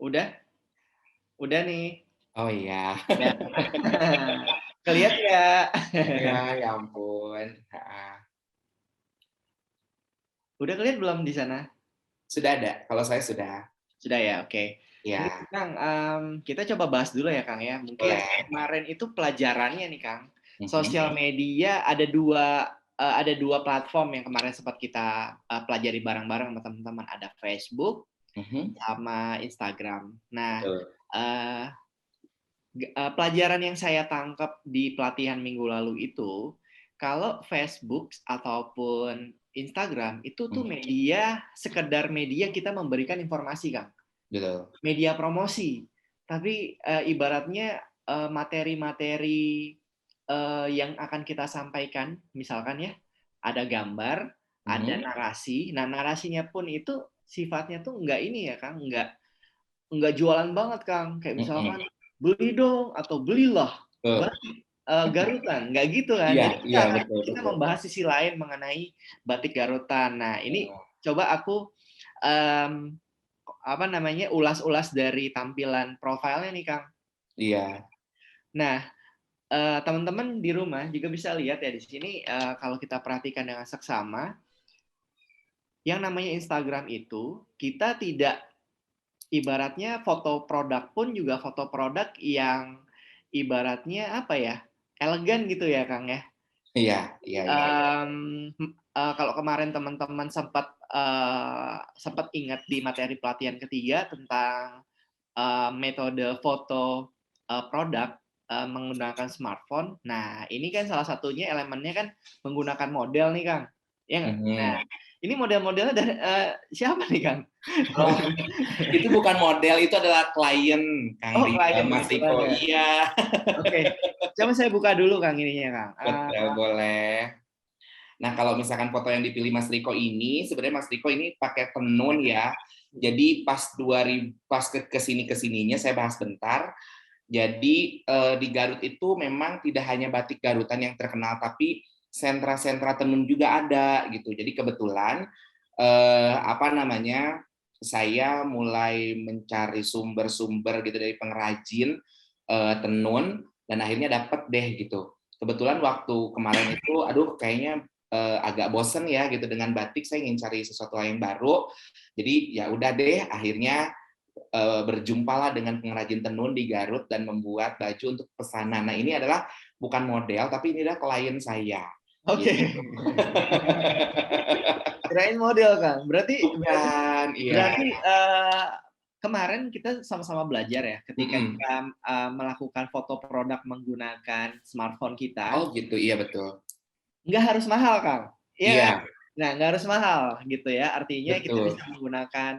Udah? Udah nih. Oh iya. Ya. Kelihat nggak? Iya, ya ampun, heeh. Udah kelihat belum di sana? Sudah ada, kalau saya sudah. Sudah ya, oke. Ini Iya, Kang, kita coba bahas dulu ya Kang ya. Mungkin boleh. kemarin itu pelajarannya nih Kang, Mhm, sosial media ada 2 platform yang kemarin sempat kita, pelajari bareng-bareng sama teman-teman, ada Facebook mhm, sama Instagram. Nah, betul. eee pelajaran yang saya tangkap di pelatihan minggu lalu itu, kalau Facebook ataupun Instagram itu tuh Mhm, sekedar media kita memberikan informasi, Kang. betul. Media promosi. Tapi, ibaratnya, materi-materi, yang akan kita sampaikan, misalkan ya, ada gambar, ada Mhm, narasi. Nah, narasinya pun itu sifatnya tuh nggak ini ya, Kang, nggak jualan banget, Kang. Kayak mhm, misalkan, "Beli dong," atau "Belilah betul. batik, garutan," nggak gitu kan. Iya Jadi iya, betul kita betul. membahas sisi lain mengenai batik garutan. Nah, ini Oh, coba aku, mmm, ulas-ulas dari tampilan profilnya nih, Kang. iya, Nah, teman-teman di rumah juga bisa lihat ya di sini, kalau kita perhatikan dengan seksama, yang namanya Instagram itu, kita tidak ibaratnya foto produk pun juga foto produk yang ibaratnya apa ya, elegan gitu ya, Kang, ya. iya Jadi, iya iya iya. kalau kemarin teman-teman sempat ingat di materi pelatihan ketiga tentang, metode foto, produk, menggunakan smartphone. Nah, ini kan salah satunya elemennya kan menggunakan model nih, Kang, ya nggak? Nah, Mhm. ini model-modelnya dari siapa nih, Kang? Oh, itu bukan model, itu adalah klien Oh, klien Mas kebetulan Riko, ya? iya. Oke. Coba saya buka dulu, Kang, ininya, Kang. Betul, boleh. Nah, kalau misalkan foto yang dipilih Mas Riko ini, sebenarnya Mas Riko ini pakai tenun ya. Mhm. Jadi pas ke sini kesininya saya bahas bentar. Jadi di Garut itu memang tidak hanya batik Garutan yang terkenal, tapi sentra-sentra tenun juga ada gitu. Jadi kebetulan apa namanya, saya mulai mencari sumber-sumber gitu dari pengrajin tenun dan akhirnya dapet deh gitu. Kebetulan waktu kemarin itu, aduh kayaknya agak bosen ya gitu dengan batik, saya ingin cari sesuatu yang baru. Jadi ya udah deh, akhirnya berjumpalah dengan pengrajin tenun di Garut dan membuat baju untuk pesanan. Nah, ini adalah bukan model, tapi ini adalah klien saya, Oke. gitu. Kirain model, Kang. Berarti berarti Bukan, iya. berarti, kemarin kita sama-sama belajar ya, ketika Mhm. kita, melakukan foto produk menggunakan smartphone Oh kita, gitu, iya betul. nggak harus mahal, Kang, iya kan? Iya, Nah, nggak harus mahal gitu ya, artinya kita betul. bisa menggunakan,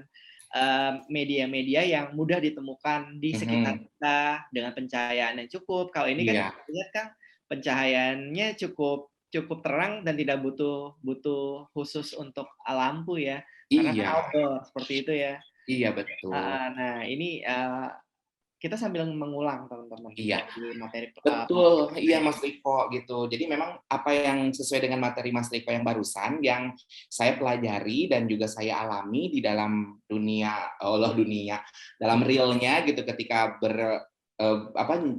media-media yang mudah ditemukan di sekitar Mhm. kita dengan pencahayaan yang cukup. Kalau ini kan Iya. kita lihat, Kang, pencahayaannya cukup cukup terang dan tidak butuh butuh khusus untuk, lampu ya, karena kan Iya outdoor, seperti itu ya. iya betul. Heeh, nah ini, kita sambil mengulang teman-teman Iya. dari materi, Betul, pelatihan kita iya ya. Mas Riko gitu. Jadi memang apa yang sesuai dengan materi Mas Riko yang barusan, yang saya pelajari dan juga saya alami di dalam dunia, dalam realnya gitu ketika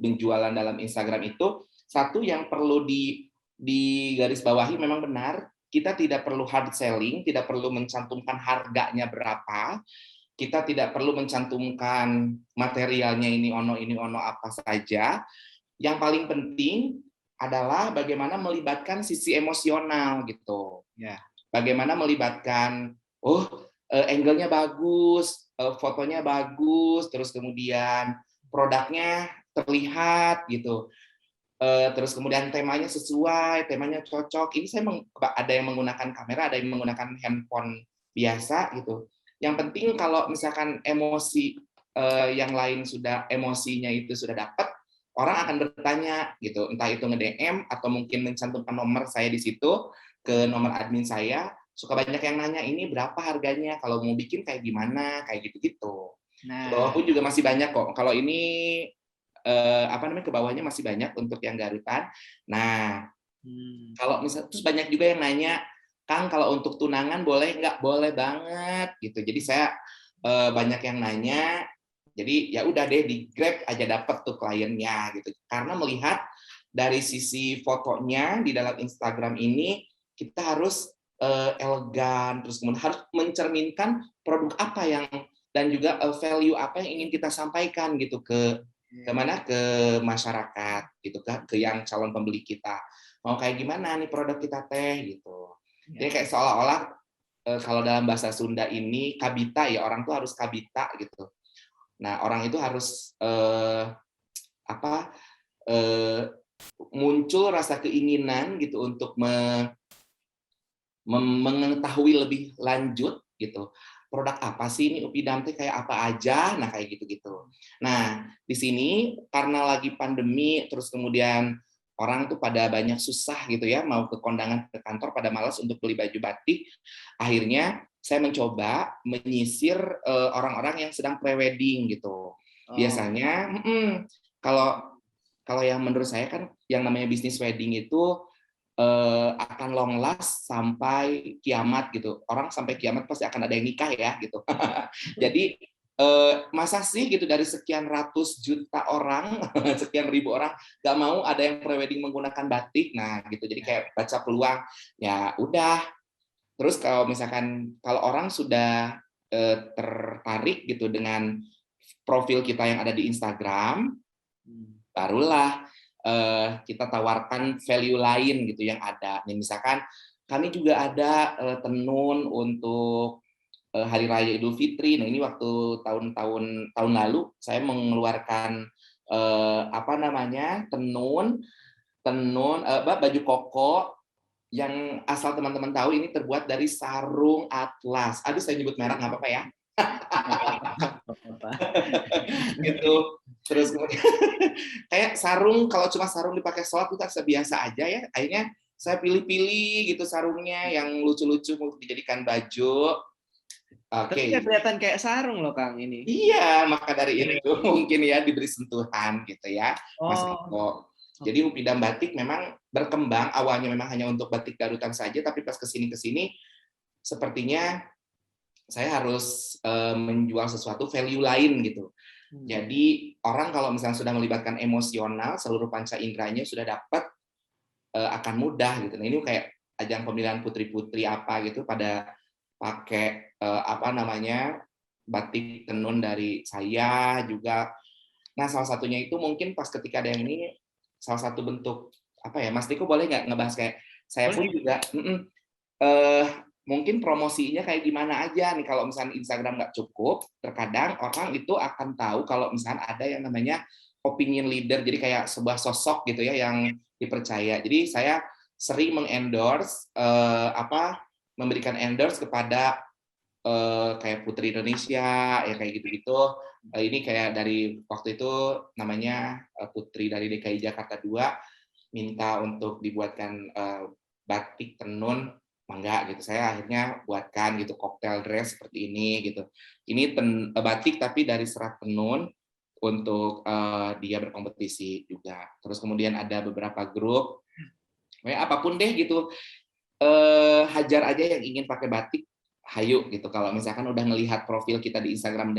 penjualan dalam Instagram itu, satu yang perlu garis bawahi memang benar, kita tidak perlu hard selling, tidak perlu mencantumkan harganya berapa, kita tidak perlu mencantumkan materialnya ini ono apa saja, yang paling penting adalah bagaimana melibatkan sisi emosional gitu. Ya. Bagaimana melibatkan, angle-nya bagus, fotonya bagus, terus kemudian produknya terlihat gitu. Terus kemudian temanya sesuai, temanya cocok. Ini ada yang menggunakan kamera, ada yang menggunakan handphone biasa gitu. Yang penting kalau misalkan emosi yang lain emosinya itu sudah dapat, orang akan bertanya gitu, entah itu nge-DM atau mungkin mencantumkan nomor saya di situ ke nomor admin saya, suka banyak yang nanya ini berapa harganya, kalau mau bikin kayak gimana, kayak gitu-gitu. Ke bawah Nah, pun juga masih banyak kok. Kalau ini ke bawahnya masih banyak untuk yang Garutan. Nah, mmm, kalau terus banyak juga yang nanya, "Kang, kalau untuk tunangan boleh nggak?" "Boleh banget," gitu. Jadi saya banyak yang nanya, Jadi ya udah deh di Grab aja dapet tuh kliennya gitu. Karena melihat dari sisi fotonya di dalam Instagram ini kita harus elegan, terus kemudian harus mencerminkan produk apa yang dan juga value apa yang ingin kita sampaikan gitu ke mana ke masyarakat gitu kan, ke yang calon pembeli kita. Mau kayak gimana nih produk kita teh gitu. Jadi kayak seolah-olah kalau dalam bahasa Sunda ini kabita ya, orang tuh harus kabita gitu. Nah, orang itu harus apa muncul rasa keinginan gitu untuk mengetahui lebih lanjut gitu. Produk apa sih ini Upidam teh kayak apa aja, nah kayak gitu-gitu. Nah, di sini karena lagi pandemi, terus kemudian orang tuh pada banyak susah gitu ya, mau ke kondangan ke kantor pada malas untuk beli baju batik. Akhirnya saya mencoba menyisir orang-orang yang sedang prewedding gitu. Biasanya kalau yang menurut saya kan yang namanya bisnis wedding itu akan long last sampai kiamat gitu. Orang sampai kiamat pasti akan ada yang nikah ya gitu. Jadi masa sih gitu dari sekian ratus juta orang, sekian ribu orang nggak mau ada yang prewedding menggunakan batik. Nah gitu. Jadi kayak baca peluang ya udah. Terus kalau misalkan kalau orang sudah tertarik gitu dengan profil kita yang ada di Instagram, barulah kita tawarkan value lain gitu yang ada. Nih misalkan kami juga ada tenun untuk Hari Raya Idul Fitri. Nah ini waktu tahun lalu saya mengeluarkan apa namanya tenun baju koko yang asal teman-teman tahu ini terbuat dari sarung atlas. Aduh saya nyebut merek nggak apa-apa ya. Gitu. Terus kemudian kayak sarung, kalau cuma sarung dipakai sholat itu biasa aja ya. Akhirnya saya pilih-pilih gitu sarungnya yang lucu-lucu untuk dijadikan baju. Oke. Tapi kelihatan kayak sarung loh Kang ini. Iya, maka dari itu mungkin ya diberi sentuhan gitu ya, Mas Eko. Jadi Upidam Batik memang berkembang, awalnya memang hanya untuk batik Garutan saja, tapi pas kesini sepertinya saya harus menjual sesuatu value lain gitu. Jadi orang kalau misalnya sudah melibatkan emosional, seluruh panca inderanya sudah dapat, akan mudah gitu. Nah ini kayak ajang pemilihan putri-putri apa gitu pada pakai apa namanya batik tenun dari saya juga. Nah salah satunya itu mungkin pas ketika ada yang ini salah satu bentuk apa ya, Mas Diko boleh nggak ngebahas kayak saya pun juga mungkin promosinya kayak gimana aja nih kalau misalnya Instagram nggak cukup, terkadang orang itu akan tahu kalau misalnya ada yang namanya opinion leader, jadi kayak sebuah sosok gitu ya yang dipercaya. Jadi saya sering mengendorse memberikan endorse kepada kayak Putri Indonesia ya kayak gitu-gitu. Ini kayak dari waktu itu namanya Putri dari DKI Jakarta 2 minta untuk dibuatkan batik tenun, mangga gitu. Saya akhirnya buatkan gitu cocktail dress seperti ini gitu. Ini batik tapi dari serat tenun untuk dia berkompetisi juga. Terus kemudian ada beberapa grup, apapun deh gitu, hajar aja yang ingin pakai batik, hayu gitu. Kalau misalkan udah ngelihat profil kita di Instagram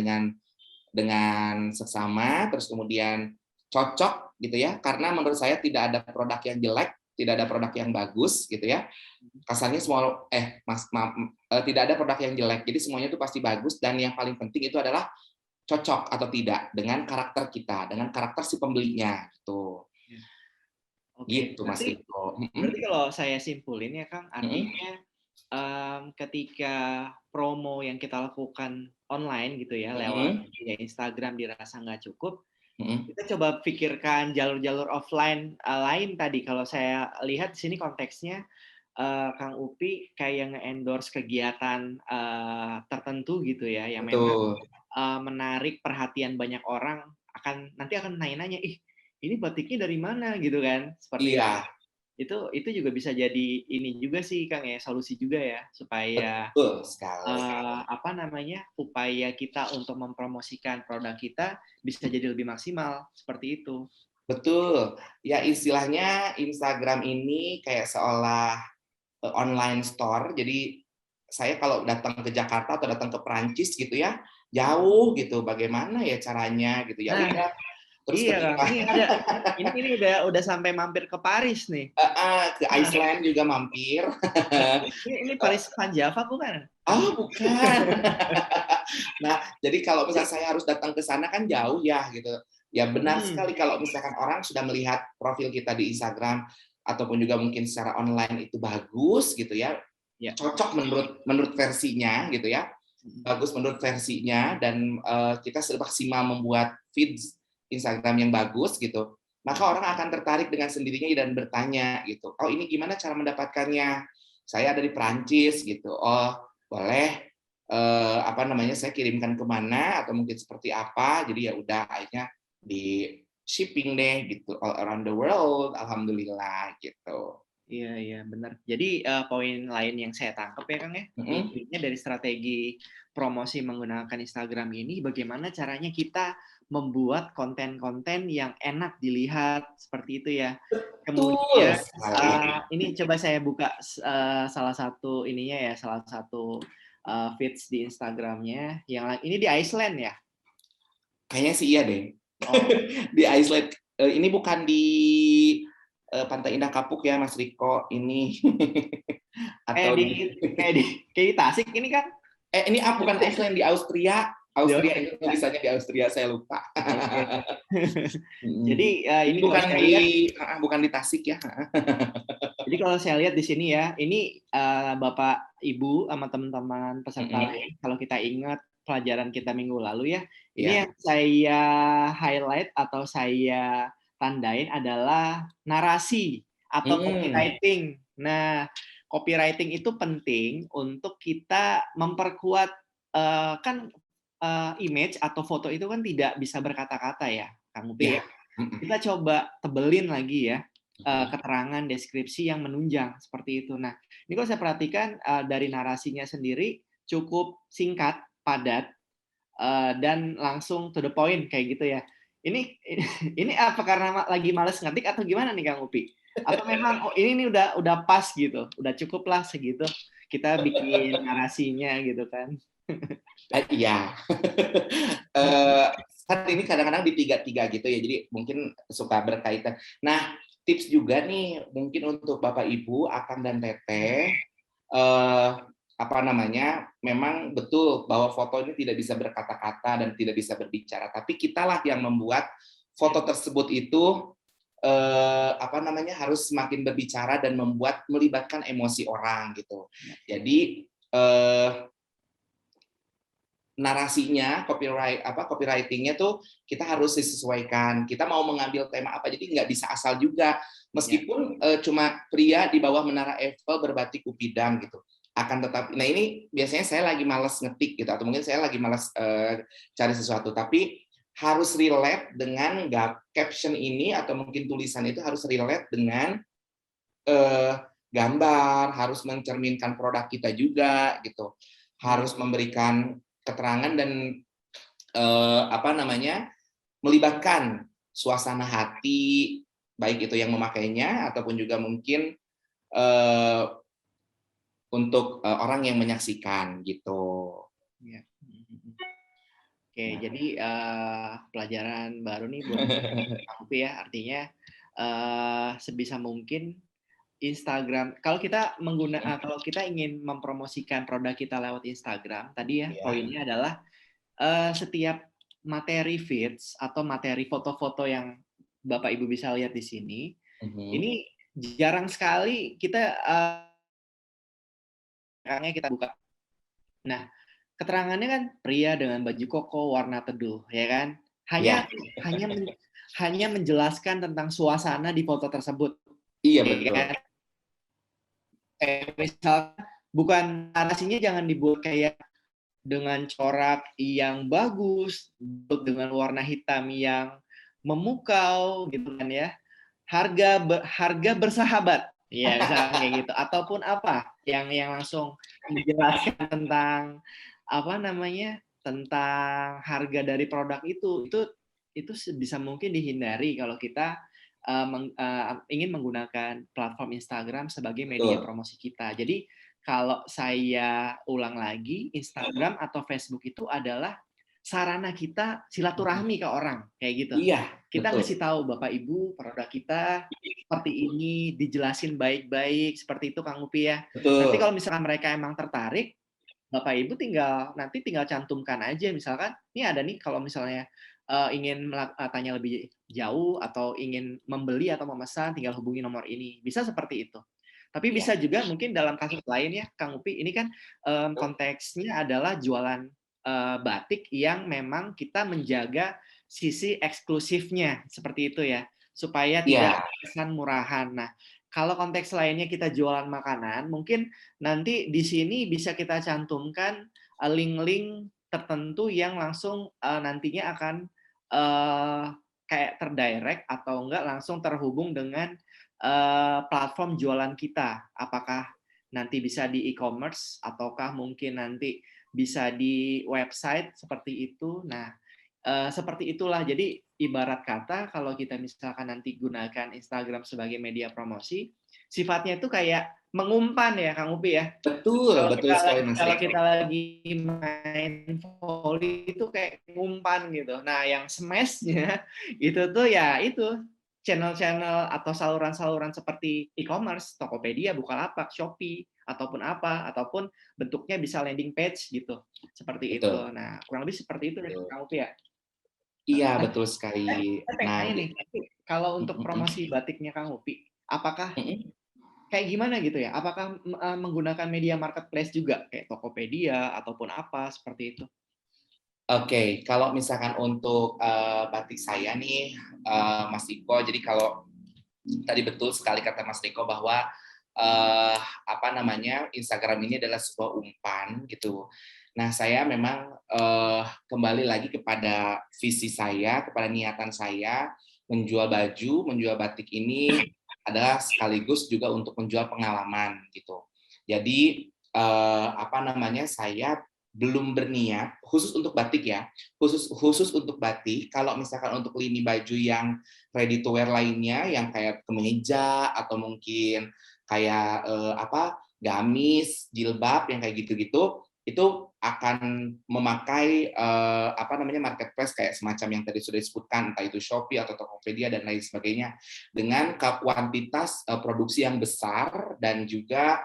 dengan seksama, terus kemudian cocok gitu ya, karena menurut saya tidak ada produk yang jelek, tidak ada produk yang bagus gitu ya. Kasarnya semua tidak ada produk yang jelek, jadi semuanya itu pasti bagus, dan yang paling penting itu adalah cocok atau tidak dengan karakter kita, dengan karakter si pembelinya gitu. Gitu Mas Tito. Berarti kalau saya simpulin ya Kang, artinya ketika promo yang kita lakukan online gitu ya, lewat Instagram dirasa nggak cukup, kita coba pikirkan jalur-jalur offline lain tadi. Kalau saya lihat di sini konteksnya Kang Upi kayak nge-endorse kegiatan tertentu gitu ya, yang memang menarik perhatian banyak orang, nanti akan nanya-nanya, ih ini batiknya dari mana gitu kan, seperti itu juga bisa jadi ini juga sih Kang ya, solusi juga ya supaya upaya kita untuk mempromosikan produk kita bisa jadi lebih maksimal seperti itu. Betul. Ya istilahnya Instagram ini kayak seolah online store. Jadi saya kalau datang ke Jakarta atau datang ke Perancis gitu ya, jauh gitu, bagaimana ya caranya gitu. Ya Nah, udah, terus iya Kang, ketika ini udah sampai mampir ke Paris nih. ke Iceland juga mampir. Ini Paris Van Java bukan? Ah, bukan. Nah, jadi kalau misalnya saya harus datang ke sana kan jauh ya gitu. Ya benar Hmm, sekali kalau misalkan orang sudah melihat profil kita di Instagram ataupun juga mungkin secara online itu bagus gitu ya, ya. cocok menurut versinya gitu ya, bagus menurut versinya dan kita sudah maksimal membuat feed Instagram yang bagus gitu, maka orang akan tertarik dengan sendirinya dan bertanya gitu, oh ini gimana cara mendapatkannya? Saya ada di Perancis gitu, oh boleh apa namanya saya kirimkan kemana atau mungkin seperti apa, jadi ya udah akhirnya di shipping deh gitu all around the world, alhamdulillah gitu. Iya, iya, benar. Jadi, poin lain yang saya tangkap ya, Kang, ya, Mm-mm. intinya dari strategi promosi menggunakan Instagram ini, bagaimana caranya kita membuat konten-konten yang enak dilihat, seperti itu ya. Betul Kemudian, sekali. ini coba saya buka salah satu ininya ya, salah satu, feeds di Instagram-nya, ini di Iceland ya? Kayaknya sih iya deh. Oh, Di Iceland. Ini bukan di Pantai Indah Kapuk ya, Mas Riko. Ini kayak atau di di kayak di Tasik ini, Kang? ini bukan Iceland, di Austria. Di Austria itu Australia. tulisannya di Austria, saya lupa. Oke. Mm. Jadi, Ini ini kalau saya lihat bukan di Tasik ya. Jadi kalau saya lihat di sini ya, ini Bapak Ibu sama teman-teman peserta Mm-mm. lain, kalau kita ingat pelajaran kita minggu lalu ya, ini Ya. yang saya highlight atau saya tandain adalah narasi atau Mm. copywriting. Nah, copywriting itu penting untuk kita memperkuat kan image atau foto itu kan tidak bisa berkata-kata ya, Kang Upi ya. Ya. Mm-mm. Kita coba tebelin lagi ya Mm-mm. keterangan deskripsi yang menunjang seperti itu. Nah, ini kalau saya perhatikan dari narasinya sendiri cukup singkat, padat, dan langsung to the point kayak gitu ya. Ini ini apa karena lagi males ngetik atau gimana nih Kang Upi? Atau memang oh ini nih udah pas gitu, udah cukup lah segitu kita bikin narasinya gitu kan? Iya. Eh, Kan ini kadang-kadang di tiga-tiga gitu ya, jadi mungkin suka berkaitan. Nah, tips juga nih mungkin untuk Bapak Ibu, Akang dan Teteh, apa namanya, memang betul bahwa foto ini tidak bisa berkata-kata dan tidak bisa berbicara, tapi kitalah yang membuat foto tersebut itu apa namanya harus semakin berbicara dan melibatkan emosi orang gitu. Jadi narasinya, copywritingnya tuh kita harus disesuaikan. Kita mau mengambil tema apa, jadi nggak bisa asal juga. Ya, Meskipun cuma pria di bawah menara Eiffel berbatik upidam gitu, akan tetap. Nah ini biasanya saya lagi malas ngetik gitu, atau mungkin saya lagi malas cari sesuatu, tapi harus relate dengan caption ini atau mungkin tulisan itu harus relate dengan eh, gambar, harus mencerminkan produk kita juga gitu, harus memberikan keterangan dan apa namanya melibatkan suasana hati baik itu yang memakainya ataupun juga mungkin eh, untuk orang yang menyaksikan gitu. ya. Oke, Nah. jadi pelajaran baru nih buat aku ya, artinya sebisa mungkin Instagram, kalau kita ingin mempromosikan produk kita lewat Instagram, tadi ya Ya. poinnya adalah setiap materi feeds atau materi foto-foto yang Bapak Ibu bisa lihat di sini, Mhm. ini jarang sekali kita buka. Nah, keterangannya kan pria dengan baju koko warna teduh, ya kan? Ya, Hanya hanya menjelaskan tentang suasana di foto tersebut, iya ya betul. kan? Misal bukan narasinya jangan dibuat kayak dengan corak yang bagus, dengan warna hitam yang memukau gitu kan ya. Harga bersahabat. Iya, misalnya kayak gitu. Ataupun apa yang langsung menjelaskan tentang apa namanya? Tentang harga dari produk itu sebisa mungkin dihindari kalau kita ingin menggunakan platform Instagram sebagai media Betul. promosi kita. Jadi kalau saya ulang lagi, Instagram atau Facebook itu adalah sarana kita silaturahmi ke orang, kayak gitu. Iya, Kita betul. ngasih tahu, "Bapak Ibu, produk kita seperti ini, dijelasin baik-baik," seperti itu Kang Upi ya. Nanti Betul. kalau misalkan mereka emang tertarik, Bapak Ibu tinggal cantumkan aja misalkan, "Ini ada nih kalau misalnya, ingin tanya lebih jauh atau ingin membeli atau memesan tinggal hubungi nomor ini." Bisa seperti itu. Tapi Iya. bisa juga mungkin dalam kasus lain ya Kang Upi, ini kan, konteksnya adalah jualan, batik yang memang kita menjaga sisi eksklusifnya, seperti itu ya, supaya tidak Iya. terkesan murahan. Nah, kalau konteks lainnya kita jualan makanan, mungkin nanti di sini bisa kita cantumkan, link-link tertentu yang langsung, nantinya akan, eee, kayak terdirect atau enggak langsung terhubung dengan, platform jualan kita. Apakah nanti bisa di e-commerce ataukah mungkin nanti bisa di website seperti itu. Nah, seperti itulah. Jadi ibarat kata kalau kita misalkan nanti gunakan Instagram sebagai media promosi, sifatnya itu kayak mengumpan ya Kang Upi ya. Betul, Kalau betul kita sekali lagi Mas kalau Riko. kita lagi main voli itu kayak ngumpan gitu. Nah, yang smash-nya itu tuh ya itu, channel-channel atau saluran-saluran seperti e-commerce, Tokopedia, Bukalapak, Shopee, ataupun apa, ataupun bentuknya bisa landing page gitu, seperti itu. Betul, Nah, kurang lebih seperti itu deh betul. Kang Upi ya. Iya, Nah, betul sekali. saya pengen Nah, nanya nih, tapi kalau mhm, untuk mhm, promosi batiknya Kang Upi, apakah mhm. kayak gimana gitu ya? Apakah, menggunakan media marketplace juga kayak Tokopedia ataupun apa seperti itu? Oke, kalau misalkan untuk, batik saya nih, Mas Riko, jadi kalau tadi betul sekali kata Mas Riko bahwa, apa namanya, Instagram ini adalah sebuah umpan gitu. Nah, saya memang, kembali lagi kepada visi saya, kepada niatan saya, menjual baju, menjual batik ini adalah sekaligus juga untuk menjual pengalaman gitu. Jadi, apa namanya, saya belum berniat khusus untuk batik ya, khusus khusus untuk batik, kalau misalkan untuk lini baju yang ready to wear lainnya yang kayak kemeja atau mungkin kayak, apa, gamis, jilbab yang kayak gitu-gitu, itu akan memakai, apa namanya, marketplace kayak semacam yang tadi sudah disebutkan, entah itu Shopee atau Tokopedia dan lain sebagainya, dengan kuantitas, produksi yang besar dan juga,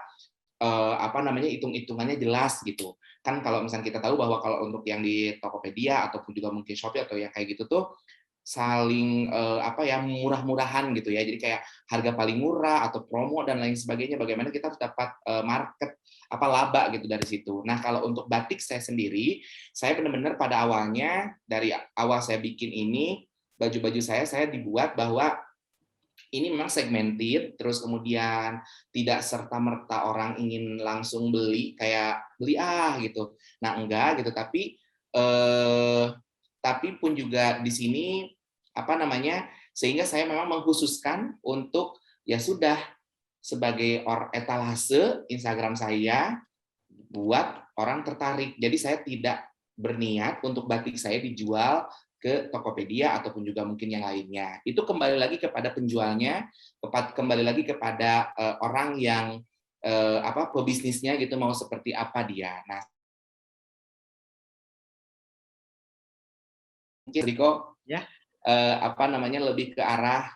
apa namanya, hitung-hitungannya jelas gitu. Kan kalau misalnya kita tahu bahwa kalau untuk yang di Tokopedia ataupun juga mungkin Shopee atau yang kayak gitu tuh, saling, apa ya, murah-murahan gitu ya. Jadi kayak harga paling murah atau promo dan lain sebagainya, bagaimana kita harus dapat, market, apa, laba gitu dari situ. Nah, kalau untuk batik saya sendiri, saya benar-benar pada awalnya, dari awal saya bikin ini, baju-baju saya dibuat bahwa ini memang segmented, terus kemudian tidak serta-merta orang ingin langsung beli, kayak, "Beli ah," gitu. Nah, enggak gitu, tapi pun juga di sini, apa namanya, sehingga saya memang mengkhususkan untuk, ya sudah, sebagai etalase Instagram saya, buat orang tertarik. Jadi saya tidak berniat untuk batik saya dijual ke Tokopedia ataupun juga mungkin yang lainnya. Itu kembali lagi kepada penjualnya, kembali lagi kepada, orang yang, apa, pebisnisnya gitu mau seperti apa dia. Nah, mungkin Riko, Ya? apa namanya, lebih ke arah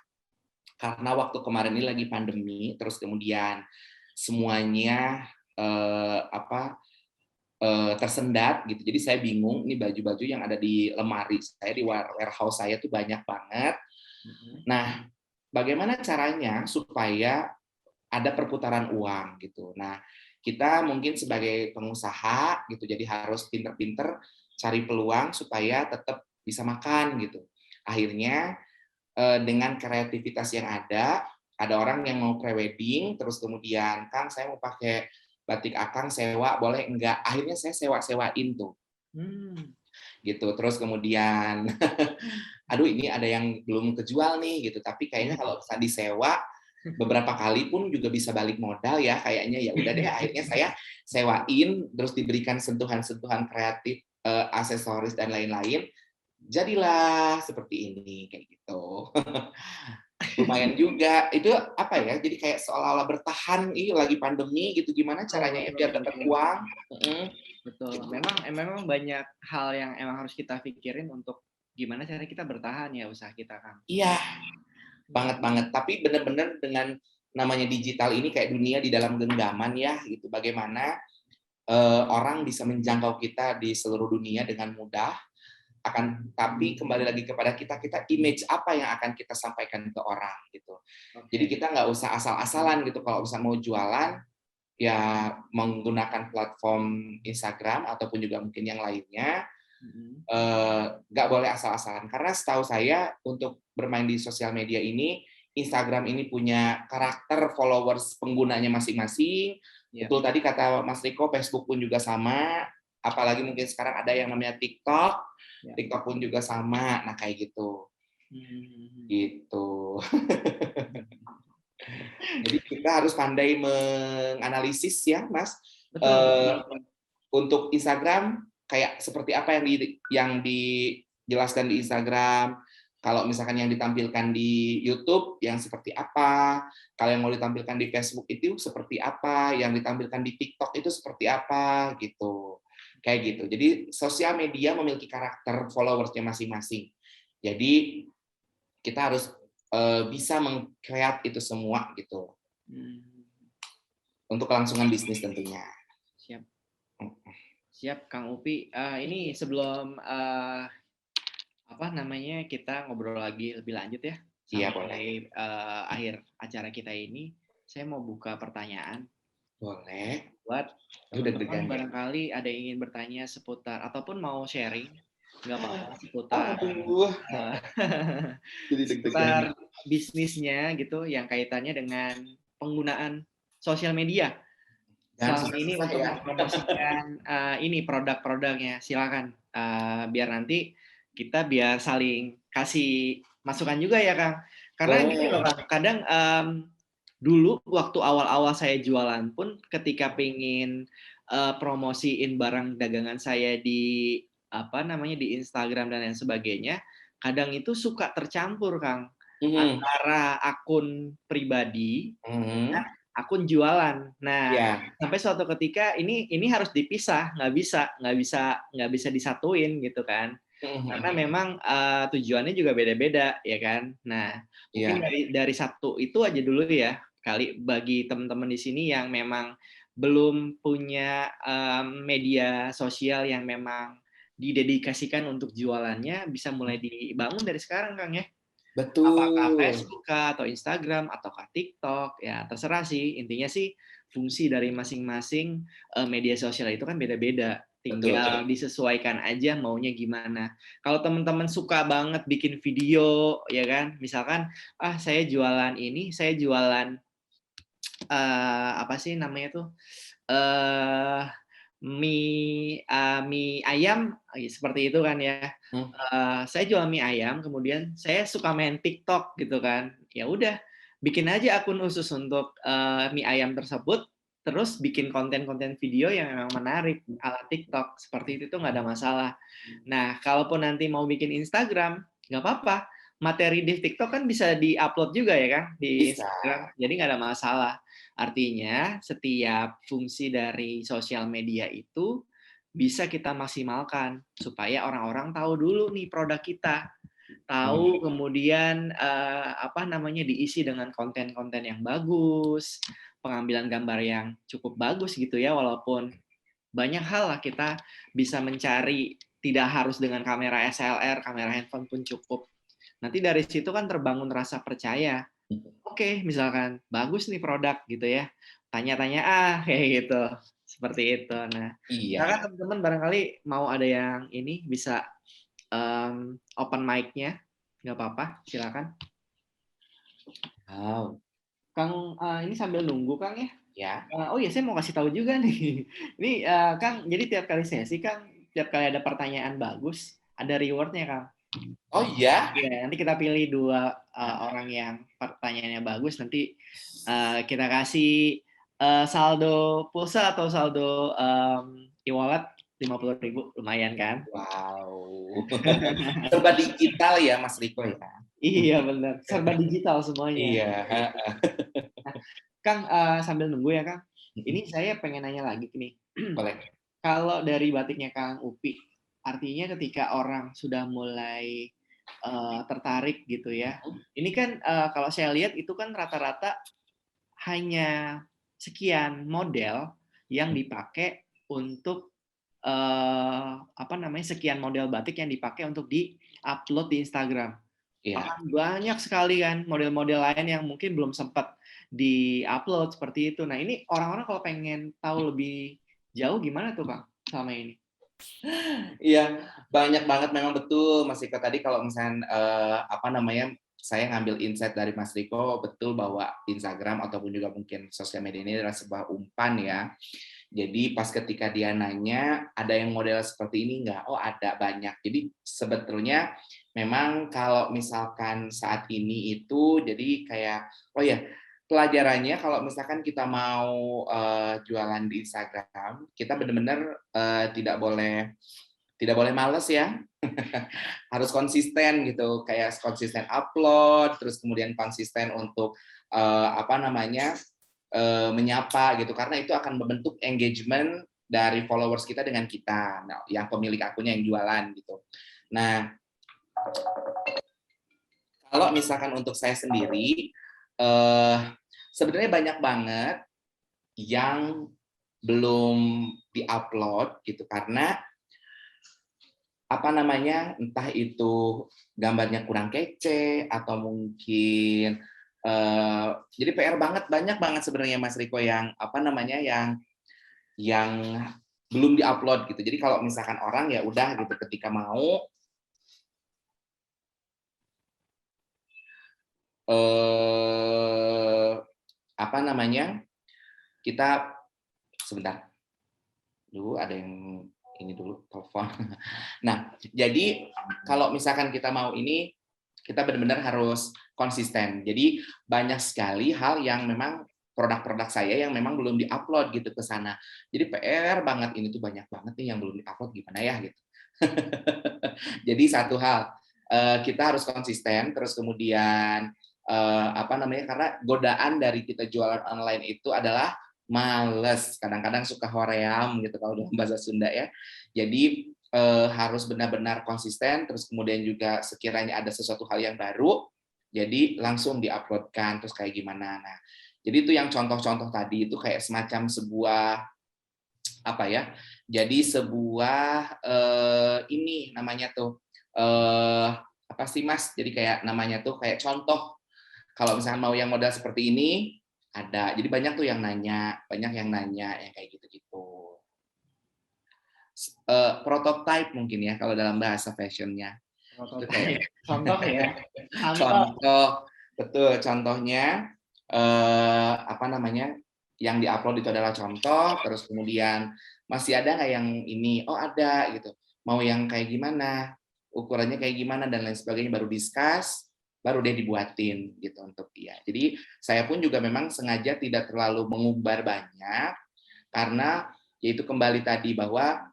karena waktu kemarin ini lagi pandemi, terus kemudian semuanya, apa, tersendat gitu. Jadi saya bingung, ini baju-baju yang ada di lemari saya, di warehouse saya tuh banyak banget. Mhm. Nah, bagaimana caranya supaya ada perputaran uang gitu. Nah, kita mungkin sebagai pengusaha gitu, jadi harus pinter-pinter cari peluang supaya tetap bisa makan gitu. Akhirnya, dengan kreativitas yang ada orang yang mau prewedding, terus kemudian, "Kang, saya mau pakai batik Akang sewa, boleh enggak?" Akhirnya saya sewa-sewain tuh, Mmm. gitu. Terus kemudian, "Aduh, ini ada yang belum kejual nih," gitu, tapi kayaknya kalau bisa disewa beberapa kali pun juga bisa balik modal ya kayaknya, ya udah deh akhirnya saya sewain, terus diberikan sentuhan-sentuhan kreatif, aksesoris dan lain-lain, jadilah seperti ini, kayak gitu. Lumayan juga. Itu apa ya, jadi kayak seolah-olah bertahan, lagi pandemi gitu, gimana Betul caranya ya betul biar dapat betul. uang. Mhm, Betul. gitu. Memang banyak hal yang emang harus kita pikirin untuk gimana cara kita bertahan ya usaha kita, Kang. Iya, Mhm. banget banget. Tapi bener-bener dengan namanya digital ini kayak dunia di dalam genggaman ya gitu. Bagaimana, orang bisa menjangkau kita di seluruh dunia dengan mudah, tapi kembali lagi kepada kita, image apa yang akan kita sampaikan ke orang gitu. Jadi Oke. kita nggak usah asal-asalan gitu kalau bisa mau jualan, ya menggunakan platform Instagram ataupun juga mungkin yang lainnya, Mhm. nggak boleh asal-asalan. Karena setahu saya untuk bermain di sosial media ini, Instagram ini punya karakter followers penggunanya masing-masing. Iya. Betul tadi kata Mas Riko, Facebook pun juga sama. Apalagi mungkin sekarang ada yang namanya TikTok. Iya. TikTok pun juga sama. Nah kayak gitu, Mhm. gitu. Jadi kita harus pandai menganalisis ya, Mas. Betul betul Eh, betul. untuk Instagram kayak seperti apa yang dijelaskan di Instagram. Kalau misalkan yang ditampilkan di YouTube yang seperti apa, kalau yang mau ditampilkan di Facebook itu seperti apa, yang ditampilkan di TikTok itu seperti apa gitu. Kayak gitu. Jadi sosial media memiliki karakter followersnya masing-masing. Jadi kita harus bisa meng-create itu semua gitu Mmm, untuk kelangsungan bisnis tentunya. siap siap Kang Upi. Ini sebelum, apa namanya, kita ngobrol lagi lebih lanjut ya, Iya boleh, sampai, akhir acara kita ini, saya mau buka pertanyaan boleh. buat Aduh teman-teman deg-degan nih. barangkali ada yang ingin bertanya seputar ataupun mau sharing, nggak apa-apa seputar, Aduh, eee, jadi deg-degan nih. seputar bisnisnya gitu yang kaitannya dengan penggunaan sosial media. Jangan Selama ini susah-susah untuk ya. mempromosikan, ini produk-produknya, silakan, biar nanti kita biar saling kasih masukan juga ya, Kang. Karena gini loh, Boleh. Kang, kadang, dulu waktu awal-awal saya jualan pun ketika pengen, promosiin barang dagangan saya di, apa namanya, di Instagram dan lain sebagainya, kadang itu suka tercampur, Kang, Mhm, antara akun pribadi dengan mhm, akun jualan. Nah, iya. sampai suatu ketika ini harus dipisah, nggak bisa disatuin gitu kan. Mhm Karena mhm. memang, tujuannya juga beda-beda ya kan. Nah, mungkin Iya, dari satu itu aja dulu ya, kali bagi teman-teman di sini yang memang belum punya, media sosial yang memang didedikasikan untuk jualannya, bisa mulai dibangun dari sekarang, Kang, ya. Apakah betul. Facebook kah, atau Instagram, ataukah TikTok, ya terserah sih. Intinya sih fungsi dari masing-masing, media sosial itu kan beda-beda, Betul. tinggal disesuaikan aja maunya gimana. Kalau teman-teman suka banget bikin video, ya kan, misalkan, "Ah, saya jualan ini, saya jualan," apa sih namanya tuh, eee, mie ayam, seperti itu kan ya. Mmm, Saya jual mie ayam, kemudian saya suka main TikTok gitu kan. Ya udah, bikin aja akun khusus untuk, mie ayam tersebut, terus bikin konten-konten video yang memang menarik ala TikTok, seperti itu tuh nggak ada masalah. Nah, kalaupun nanti mau bikin Instagram, nggak apa-apa, materi di TikTok kan bisa di-upload juga ya kan, di bisa. Instagram, jadi nggak ada masalah. Artinya setiap fungsi dari sosial media itu bisa kita maksimalkan, supaya orang-orang tahu dulu nih produk kita, Mhm. tahu kemudian, apa namanya, diisi dengan konten-konten yang bagus, pengambilan gambar yang cukup bagus gitu ya, walaupun banyak hal lah kita bisa mencari, tidak harus dengan kamera SLR, kamera handphone pun cukup. Nanti dari situ kan terbangun rasa percaya. Oke, misalkan bagus nih produk gitu ya, tanya-tanya kayak gitu, seperti itu. Nah, misalkan Iya. teman-teman barangkali mau ada yang ini bisa, open mic-nya, nggak apa-apa, silakan. Wow, Kang, ini sambil nunggu Kang ya, ya. oh iya saya mau kasih tahu juga nih, ini, Kang, jadi tiap kali sesi Kang, tiap kali ada pertanyaan bagus, ada reward-nya Kang. Oh iya? Iya, nanti kita pilih 2 orang yang pertanyaannya bagus, nanti, kita kasih, saldo pulsa atau saldo, e-wallet 50.000 lumayan kan? Wow. Serba digital ya Mas Riko ya. Iya benar, serba digital semuanya. Iya. Nah, Kang, sambil nunggu ya Kang, ini saya pengen nanya lagi nih. Boleh. Kalau dari batiknya Kang Upi, artinya ketika orang sudah mulai tertarik gitu ya. Ini kan kalau saya lihat itu kan rata-rata hanya sekian model yang dipakai untuk sekian model batik yang dipakai untuk di-upload di Instagram. Iya. Akan banyak sekali kan model-model lain yang mungkin belum sempat di-upload seperti itu. Nah, ini orang-orang kalau pengen tahu lebih jauh gimana tuh, Kang, selama ini? Iya, banyak banget memang betul Mas Riko tadi kalau misalnya saya ngambil insight dari Mas Riko betul bahwa Instagram ataupun juga mungkin sosial media ini adalah sebuah umpan ya. Jadi pas ketika dia nanya ada yang model seperti ini nggak? Oh ada banyak. Jadi sebetulnya memang kalau misalkan saat ini itu jadi kayak oh ya pelajarannya kalau misalkan kita mau jualan di Instagram kita benar-benar tidak boleh males ya. Harus konsisten gitu, kayak konsisten upload, terus kemudian konsisten untuk menyapa gitu, karena itu akan membentuk engagement dari followers kita dengan kita, nah, yang pemilik akunnya yang jualan gitu. Nah, kalau misalkan untuk saya sendiri, sebenarnya banyak banget yang belum diupload gitu karena entah itu gambarnya kurang kece atau mungkin jadi PR banyak banget sebenarnya Mas Riko yang yang belum diupload gitu. Jadi kalau misalkan orang ya udah gitu ketika mau kita sebentar dulu ada yang ini dulu telepon. Nah, jadi kalau misalkan kita mau ini, kita benar-benar harus konsisten. Jadi banyak sekali hal yang memang produk-produk saya yang memang belum diupload gitu ke sana. Jadi PR banget ini tuh banyak banget nih yang belum diupload gimana ya gitu. Jadi satu hal kita harus konsisten, terus kemudian karena godaan dari kita jualan online itu adalah males, kadang-kadang suka hoream gitu kalau dalam bahasa Sunda ya. Jadi harus benar-benar konsisten, terus kemudian juga sekiranya ada sesuatu hal yang baru, jadi langsung diuploadkan, terus kayak gimana. Nah, jadi itu yang contoh-contoh tadi itu kayak semacam sebuah jadi sebuah ini namanya tuh apa sih Mas? Jadi kayak namanya tuh kayak contoh. Kalau misalnya mau yang modal seperti ini ada. Jadi banyak tuh yang nanya yang kayak gitu-gitu. Prototype mungkin ya kalau dalam bahasa fashionnya. Prototype. Contoh ya. Contoh, betul. Contohnya yang diupload itu adalah contoh. Terus kemudian masih ada nggak yang ini? Oh ada gitu. Mau yang kayak gimana? Ukurannya kayak gimana dan lain sebagainya baru discuss. Baru deh dibuatin gitu untuk dia. Jadi saya pun juga memang sengaja tidak terlalu mengumbar banyak karena yaitu kembali tadi bahwa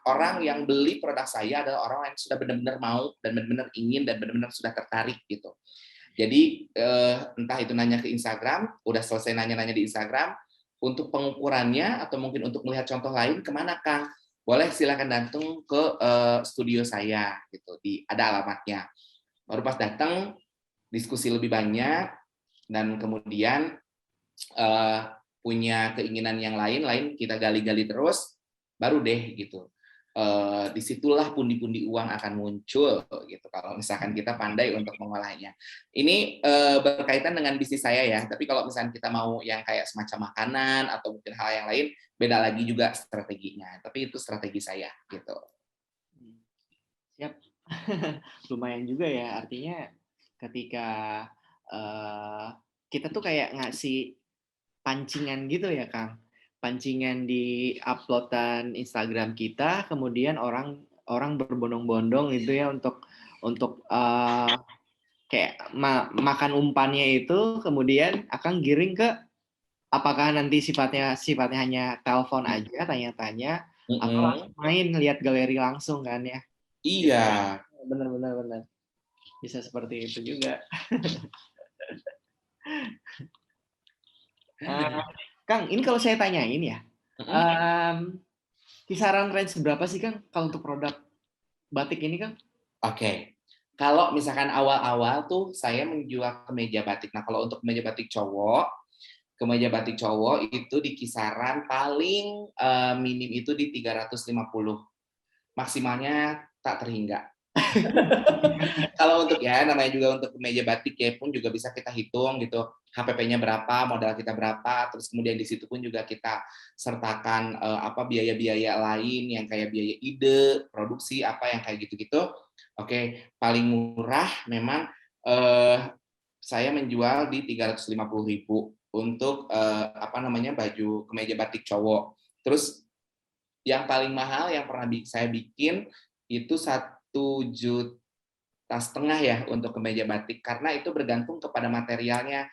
orang yang beli produk saya adalah orang yang sudah benar-benar mau dan benar-benar ingin dan benar-benar sudah tertarik gitu. Jadi entah itu nanya ke Instagram, udah selesai nanya-nanya di Instagram, untuk pengukurannya atau mungkin untuk melihat contoh lain kemana Kang? Boleh silakan datang ke studio saya gitu. Ada alamatnya. Baru pas datang diskusi lebih banyak dan kemudian punya keinginan yang lain kita gali-gali terus baru deh gitu. Disitulah pundi-pundi uang akan muncul gitu kalau misalkan kita pandai untuk mengolahnya. Ini berkaitan dengan bisnis saya ya, tapi kalau misalkan kita mau yang kayak semacam makanan atau mungkin hal yang lain beda lagi juga strateginya, tapi itu strategi saya gitu. Siap. Lumayan juga ya, artinya ketika kita tuh kayak ngasih pancingan gitu ya Kang, pancingan di uploadan Instagram kita, kemudian orang berbondong-bondong gitu ya untuk kayak makan umpannya itu, kemudian akan giring ke apakah nanti sifatnya hanya telepon aja, tanya-tanya, atau Mm-mm. langsung main lihat galeri langsung kan ya. Iya. Benar-benar benar. Bisa seperti itu juga. Uh, Kang, ini kalau saya tanyain ya, Mm-mm. um, kisaran range berapa sih Kang kalau untuk produk batik ini Kang? Oke. Kalau misalkan awal-awal tuh saya menjual kemeja batik. Nah, kalau untuk kemeja batik cowok itu di kisaran paling minim itu di 350. Maksimalnya tak terhingga. Kalau untuk ya namanya juga untuk meja batik ya pun juga bisa kita hitung gitu HPP-nya berapa, modal kita berapa, terus kemudian di situ pun juga kita sertakan apa biaya-biaya lain yang kayak biaya ide, produksi apa yang kayak gitu-gitu. Oke, paling murah memang saya menjual di 350.000 untuk apa namanya baju kemeja batik cowok. Terus yang paling mahal yang pernah saya bikin itu 1,5 juta ya untuk kemeja batik karena itu bergantung kepada materialnya.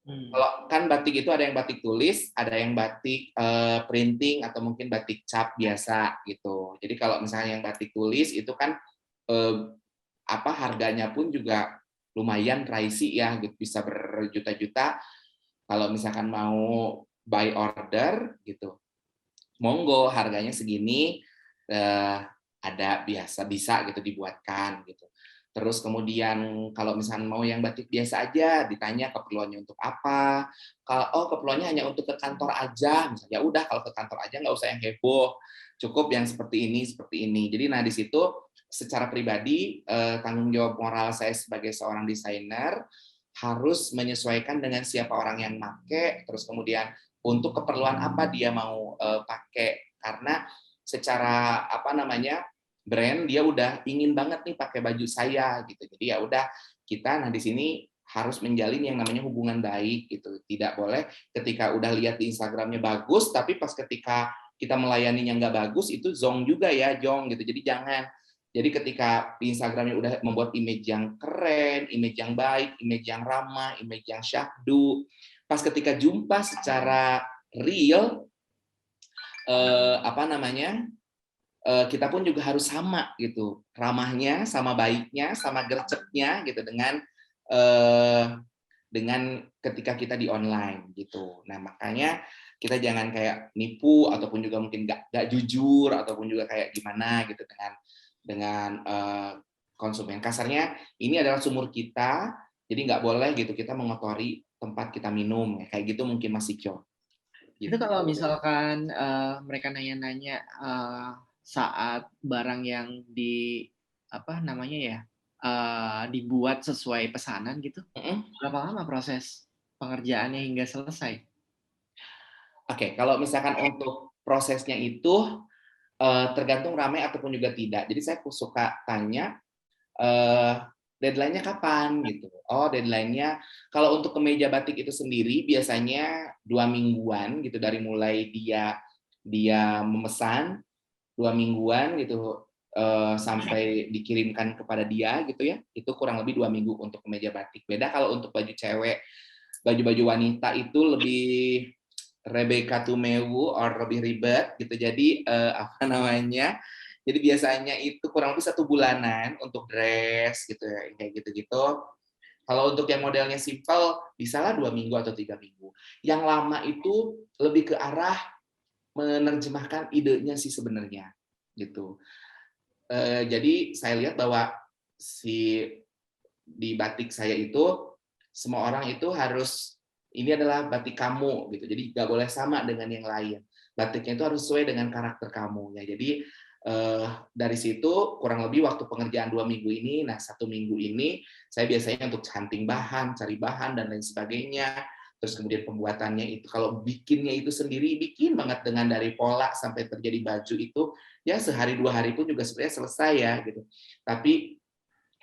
Kalau kan batik itu ada yang batik tulis, ada yang batik printing atau mungkin batik cap biasa gitu. Jadi kalau misalnya yang batik tulis itu kan eh, apa harganya pun juga lumayan pricey ya, gitu. Bisa berjuta-juta. Kalau misalkan mau buy order gitu, monggo harganya segini ada biasa bisa gitu dibuatkan gitu. Terus kemudian kalau misalnya mau yang batik biasa aja ditanya keperluannya untuk apa. Kalau keperluannya hanya untuk ke kantor aja, misalnya ya udah kalau ke kantor aja nggak usah yang heboh, cukup yang seperti ini seperti ini. Jadi nah di situ secara pribadi tanggung jawab moral saya sebagai seorang desainer harus menyesuaikan dengan siapa orang yang make, terus kemudian untuk keperluan apa dia mau pakai karena secara apa namanya brand dia udah ingin banget nih pakai baju saya gitu. Jadi ya udah kita nah di sini harus menjalin yang namanya hubungan baik gitu. Tidak boleh ketika udah lihat di Instagramnya bagus tapi pas ketika kita melayaninya nggak bagus itu zong juga ya jong gitu. Jadi jangan. Jadi ketika di Instagramnya udah membuat image yang keren, image yang baik, image yang ramah, image yang syahdu, pas ketika jumpa secara real apa namanya kita pun juga harus sama gitu ramahnya sama baiknya sama gercepnya gitu dengan ketika kita di online gitu. Nah makanya kita jangan kayak nipu ataupun juga mungkin nggak jujur ataupun juga kayak gimana gitu dengan konsumen. Kasarnya ini adalah sumur kita, jadi nggak boleh gitu kita mengotori tempat kita minum kayak gitu mungkin masih Kyo. Itu Gitu. kalau misalkan mereka nanya-nanya saat barang yang apa namanya ya dibuat sesuai pesanan gitu, berapa lama proses pengerjaannya hingga selesai? Oke, kalau misalkan untuk prosesnya itu tergantung ramai ataupun juga tidak. Jadi saya suka tanya deadline-nya kapan gitu. Oh, deadline-nya kalau untuk kemeja batik itu sendiri biasanya 2 mingguan gitu dari mulai dia memesan 2 mingguan gitu sampai dikirimkan kepada dia gitu ya. Itu kurang lebih 2 minggu untuk kemeja batik. Beda kalau untuk baju cewek, baju-baju wanita itu lebih Rebecca Tumewu or lebih ribet gitu. Jadi apa namanya? Jadi biasanya itu kurang lebih 1 bulanan untuk dress gitu ya, kayak gitu-gitu. Kalau untuk yang modelnya simple, bisalah 2 minggu atau 3 minggu. Yang lama itu lebih ke arah menerjemahkan idenya sih sebenarnya, gitu. Jadi saya lihat bahwa si di batik saya itu semua orang itu harus ini adalah batik kamu gitu. Jadi nggak boleh sama dengan yang lain. Batiknya itu harus sesuai dengan karakter kamu ya. Jadi dari situ kurang lebih waktu pengerjaan 2 minggu ini, nah 1 minggu ini saya biasanya untuk hunting bahan, cari bahan dan lain sebagainya. Terus kemudian pembuatannya itu kalau bikinnya itu sendiri bikin banget dengan dari pola sampai terjadi baju itu ya sehari 2 hari pun juga sebenarnya selesai ya gitu. Tapi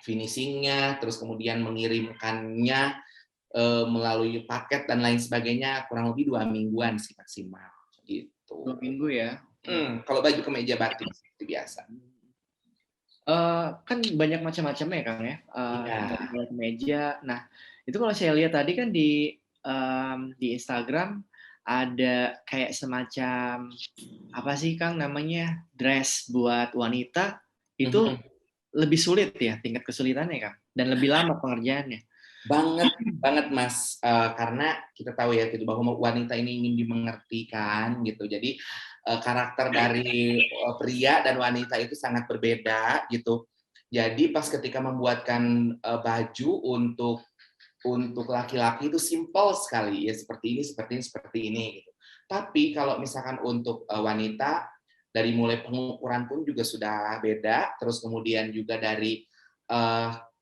finishingnya, terus kemudian mengirimkannya melalui paket dan lain sebagainya kurang lebih 2 mingguan sih maksimal gitu. 2 minggu ya. Kalau baju kemeja batik itu biasa. Kan banyak macam-macam ya Kang ya, Iya. meja. Nah itu kalau saya lihat tadi kan di Instagram ada kayak semacam apa sih Kang namanya, dress buat wanita, itu lebih sulit ya tingkat kesulitannya Kang? Dan lebih lama pengerjaannya? Banget banget Mas, karena kita tahu ya gitu bahwa wanita ini ingin dimengerti kan gitu. Jadi, karakter dari, pria dan wanita itu sangat berbeda gitu. Jadi pas ketika membuatkan, baju untuk laki-laki itu simpel sekali, ya seperti ini seperti ini seperti ini gitu. Tapi kalau misalkan untuk, wanita, dari mulai pengukuran pun juga sudah beda, terus kemudian juga dari,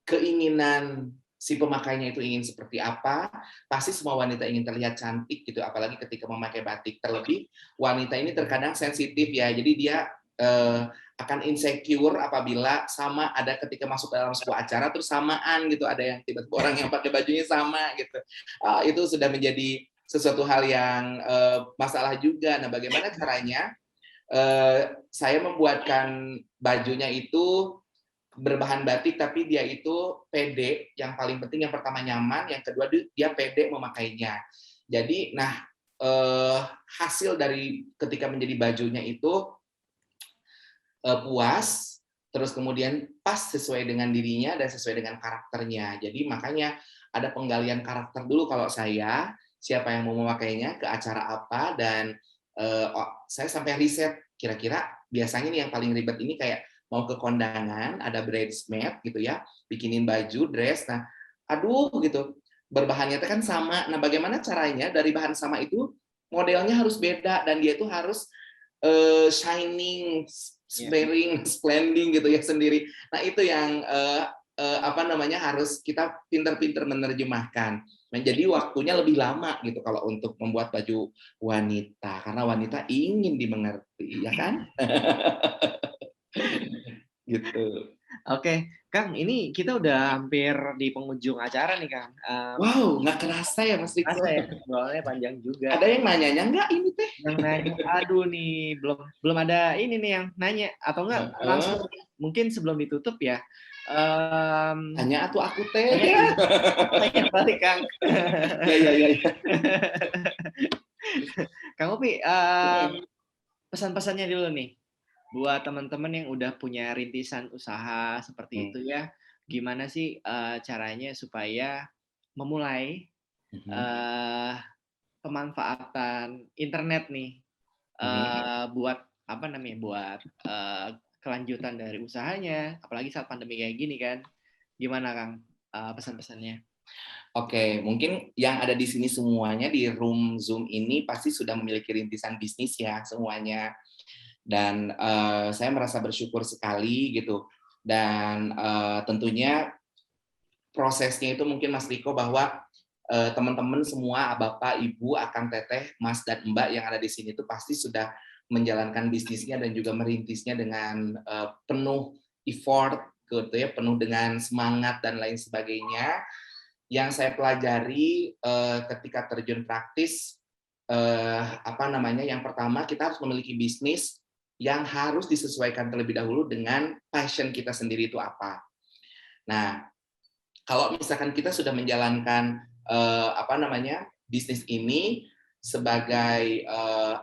keinginan si pemakainya itu ingin seperti apa, pasti semua wanita ingin terlihat cantik gitu, apalagi ketika memakai batik. Terlebih wanita ini terkadang sensitif ya, jadi dia, akan insecure apabila sama ada ketika masuk dalam sebuah acara terus samaan gitu, ada yang tiba-tiba orang yang pakai bajunya sama gitu. Itu sudah menjadi sesuatu hal yang, masalah juga. Nah, bagaimana caranya, saya membuatkan bajunya itu berbahan batik tapi dia itu pede, yang paling penting yang pertama nyaman, yang kedua dia pede memakainya. Jadi, nah, hasil dari ketika menjadi bajunya itu puas, terus kemudian pas sesuai dengan dirinya dan sesuai dengan karakternya. Jadi makanya ada penggalian karakter dulu kalau saya, siapa yang mau memakainya, ke acara apa, dan saya sampai riset kira-kira biasanya nih yang paling ribet ini kayak mau ke kondangan, ada bridesmaid gitu ya, bikinin baju, dress, nah aduh gitu, berbahannya itu kan sama. Nah bagaimana caranya dari bahan sama itu modelnya harus beda dan dia itu harus shining, sparing, splending gitu ya sendiri. Nah itu yang apa namanya harus kita pinter-pinter menerjemahkan. Nah, jadi waktunya lebih lama gitu kalau untuk membuat baju wanita karena wanita ingin dimengerti, ya kan? Gitu. Oke, Kang, ini kita udah hampir di penghujung acara nih, Kang. Wow, nggak kerasa ya Mas Riko. Kerasa ya, ngobrolnya panjang juga. Ada yang nanyanya nggak ini teh? Yang nanya, aduh nih, belum belum ada ini nih yang nanya, atau enggak langsung mungkin sebelum ditutup ya, Tanya atuh aku teh. tanya tanya balik, Kang. Ya ya ya. Kang Upi, pesan-pesannya dulu nih, buat teman-teman yang udah punya rintisan usaha seperti itu ya, gimana sih, caranya supaya memulai, eee, pemanfaatan internet nih, buat apa namanya, buat, kelanjutan dari usahanya, apalagi saat pandemi kayak gini kan. Gimana Kang, pesan-pesannya? Oke, mungkin yang ada di sini semuanya di room Zoom ini pasti sudah memiliki rintisan bisnis ya semuanya. Dan saya merasa bersyukur sekali gitu. Dan tentunya prosesnya itu mungkin Mas Riko bahwa teman-teman semua, Bapak, Ibu, Akang, Teteh, Mas dan Mbak yang ada di sini itu pasti sudah menjalankan bisnisnya dan juga merintisnya dengan penuh effort gitu ya, penuh dengan semangat dan lain sebagainya. Yang saya pelajari ketika terjun praktis apa namanya? Yang pertama kita harus memiliki bisnis yang harus disesuaikan terlebih dahulu dengan passion kita sendiri itu apa. Nah, kalau misalkan kita sudah menjalankan apa namanya? Bisnis ini sebagai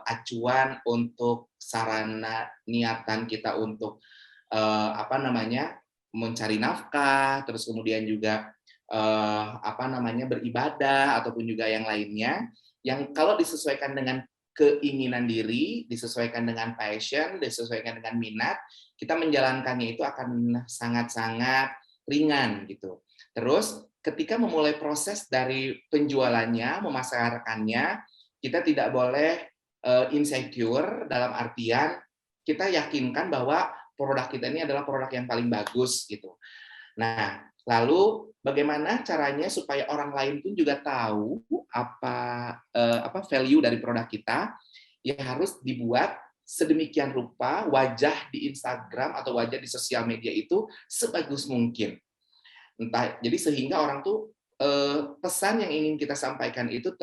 acuan untuk sarana niatan kita untuk apa namanya? Mencari nafkah, terus kemudian juga apa namanya? Beribadah ataupun juga yang lainnya, yang kalau disesuaikan dengan keinginan diri, disesuaikan dengan passion, disesuaikan dengan minat, kita menjalankannya itu akan sangat-sangat ringan gitu. Terus ketika memulai proses dari penjualannya, memasarkannya, kita tidak boleh insecure dalam artian kita yakinkan bahwa produk kita ini adalah produk yang paling bagus gitu. Nah, lalu bagaimana caranya supaya orang lain pun juga tahu apa value dari produk kita? Ya harus dibuat sedemikian rupa wajah di Instagram atau wajah di sosial media itu sebagus mungkin. Entah jadi sehingga orang tuh pesan yang ingin kita sampaikan itu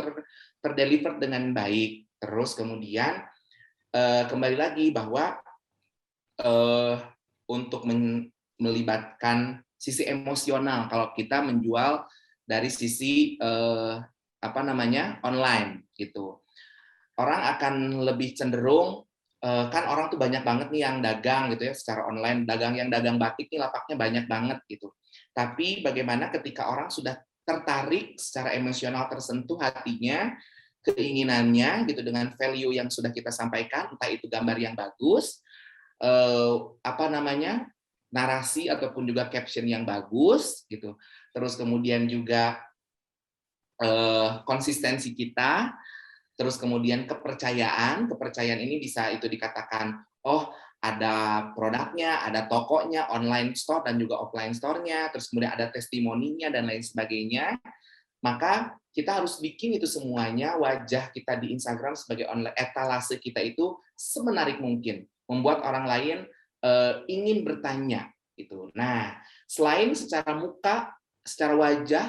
terdeliver dengan baik. Terus kemudian kembali lagi bahwa untuk melibatkan sisi emosional kalau kita menjual dari sisi apa namanya online gitu. orang akan lebih cenderung, kan orang tuh banyak banget nih yang dagang gitu ya secara online, yang dagang batik nih lapaknya banyak banget gitu. Tapi bagaimana ketika orang sudah tertarik secara emosional, tersentuh hatinya, keinginannya gitu dengan value yang sudah kita sampaikan, entah itu gambar yang bagus, apa namanya, narasi ataupun juga caption yang bagus gitu. Terus kemudian juga konsistensi kita, terus kemudian kepercayaan ini bisa itu dikatakan, oh ada produknya, ada tokonya, online store dan juga offline store-nya, terus kemudian ada testimoninya dan lain sebagainya, maka kita harus bikin itu semuanya, wajah kita di Instagram sebagai online etalase kita itu semenarik mungkin, membuat orang lain ingin bertanya gitu. Nah, selain secara muka, secara wajah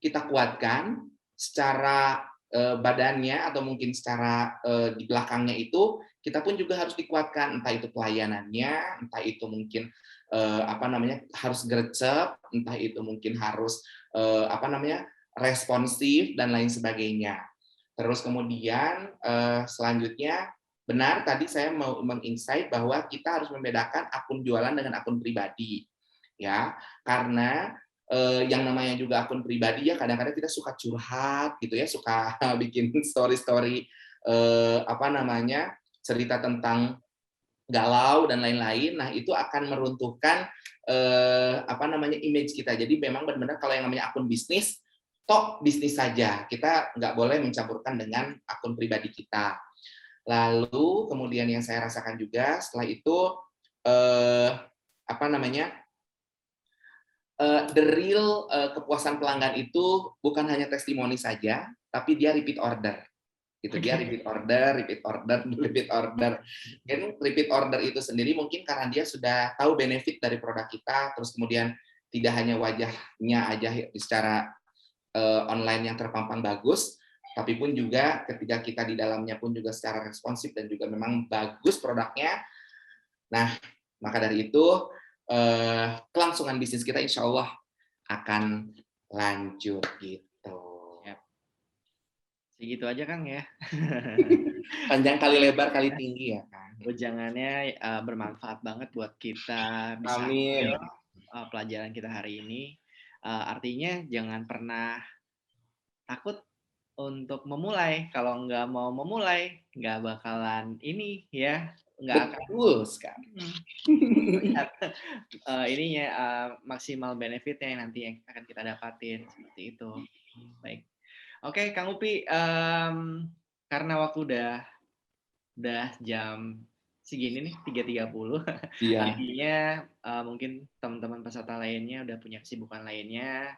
kita kuatkan, secara badannya atau mungkin secara di belakangnya itu kita pun juga harus dikuatkan, entah itu pelayanannya, entah itu mungkin apa namanya harus gercep, entah itu mungkin harus apa namanya responsif dan lain sebagainya. Terus kemudian selanjutnya benar tadi saya mau menginsight bahwa kita harus membedakan akun jualan dengan akun pribadi, ya karena yang namanya juga akun pribadi ya kadang-kadang kita suka curhat gitu ya, suka bikin story-story apa namanya cerita tentang galau dan lain-lain. Nah itu akan meruntuhkan apa namanya image kita. Jadi memang benar-benar kalau yang namanya akun bisnis, tok bisnis saja. Kita nggak boleh mencampurkan dengan akun pribadi kita. Lalu kemudian yang saya rasakan juga setelah itu apa namanya the real kepuasan pelanggan itu bukan hanya testimoni saja, tapi dia repeat order. Gitu dia repeat order, repeat order, repeat order. Dan repeat order itu sendiri mungkin karena dia sudah tahu benefit dari produk kita, terus kemudian tidak hanya wajahnya aja secara online yang terpampang bagus, tapi pun juga ketika kita di dalamnya pun juga secara responsif dan juga memang bagus produknya. Nah, maka dari itu kelangsungan bisnis kita insya Allah akan lanjut gitu. Segitu aja Kang ya. Panjang kali lebar kali tinggi ya Kang. Wejangannya bermanfaat banget buat kita bisa Amin. ambil pelajaran kita hari ini. Artinya jangan pernah takut untuk memulai. Kalau nggak mau memulai, nggak bakalan ini ya, nggak akan Betul sekali. lihat ininya maksimal benefitnya yang nanti yang akan kita dapatin seperti itu. Baik, oke Kang Upi, karena waktu udah jam segini nih 3.30, Iya. jadinya mungkin teman-teman peserta lainnya udah punya kesibukan lainnya.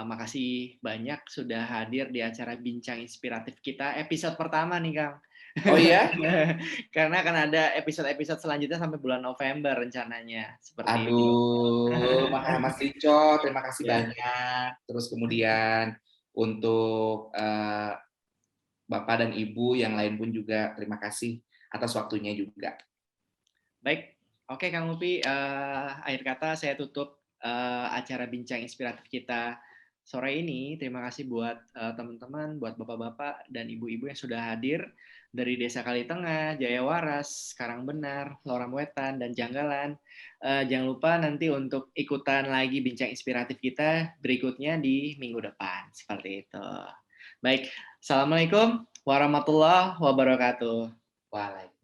Makasih banyak sudah hadir di acara Bincang Inspiratif kita episode pertama nih Kang. Oh iya? Karena akan ada episode-episode selanjutnya sampai bulan November rencananya. Seperti itu. Aduh, Mas Rico, terima kasih Ya. banyak. Terus kemudian untuk Bapak dan Ibu yang lain pun juga terima kasih atas waktunya juga. Baik, oke Kang Upi, akhir kata saya tutup acara Bincang Inspiratif kita sore ini. Terima kasih buat teman-teman, buat bapak-bapak dan ibu-ibu yang sudah hadir dari Desa Kalitengah, Jaya Waras, Karangbenar, Loramwetan, dan Janggalan. Jangan lupa nanti untuk ikutan lagi Bincang Inspiratif kita berikutnya di minggu depan. Seperti itu. Baik, Assalamualaikum warahmatullahi wabarakatuh. Waalaikumsalam.